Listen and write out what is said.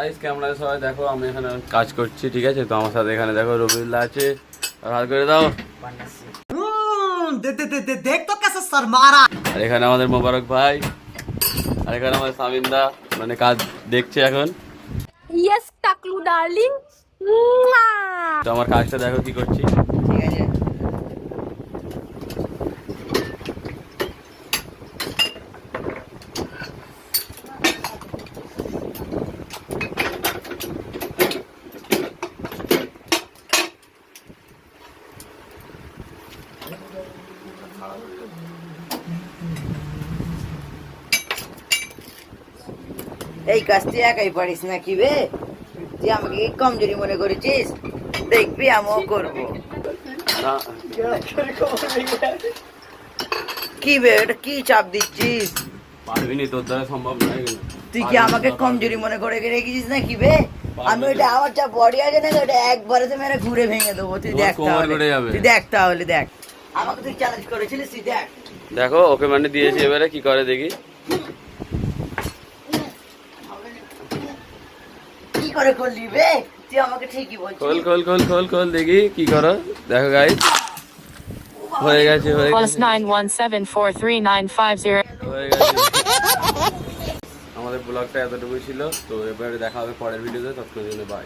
Guys কেমন আছে সবাই? দেখো আমি এখানে কাজ করছি, ঠিক আছে? তো আমার সাথে এখানে দেখো রবিউল্লাহ আছে, আর হাত করে দাও। দেখ তো কেসে সর মারা। আর এখানে আমাদের মোবারক ভাই, আর এখানে আমাদের সামিন্দা, মানে কাজ দেখছে এখন। ইয়েস টাকলু ডার্লিং। তো আমার কাজটা দেখো কি করছি। ঠিক আছে এই কাজটি একাই পারিস নাকি বে? তুই আমাকে কি কমজোরি মনে করেছিস? দেখবি আমিও করবো। না, কি বে, এটা কি চাপ দিচ্ছিস? পারবি নি, তোর দ্বারা সম্ভব নয় কিন্তু। তুই কি আমাকে কমজোরি মনে করে রেখেছিস নাকি বে? আমি ওটা আমার যা বডি আছে না, ওটা একবারে তো মেরে ঘুরে ভেঙে দেবো। তুই তোর দেখ কোমর তাহলে, ঘুরে যাবে। তুই দেখ তাহলে, দেখ আমাকে তুই চ্যালেঞ্জ করেছিলিস, তুই দেখ। দেখো ওকে মানে দিয়েছি, এবারে কি করে দেখি। কি করে করলি বে? তুই আমাকে ঠিকই বলছিস। খোল খোল খোল খোল খোল দেখি কি করো। দেখো গাইস, হয়ে গেছে হয়ে গেছে +9174395 হয়ে গেছে। আমাদের ব্লগটা এতটুকুই ছিল, তো এবারে দেখা হবে পরের ভিডিওতে, ততক্ষণের জন্য বাই।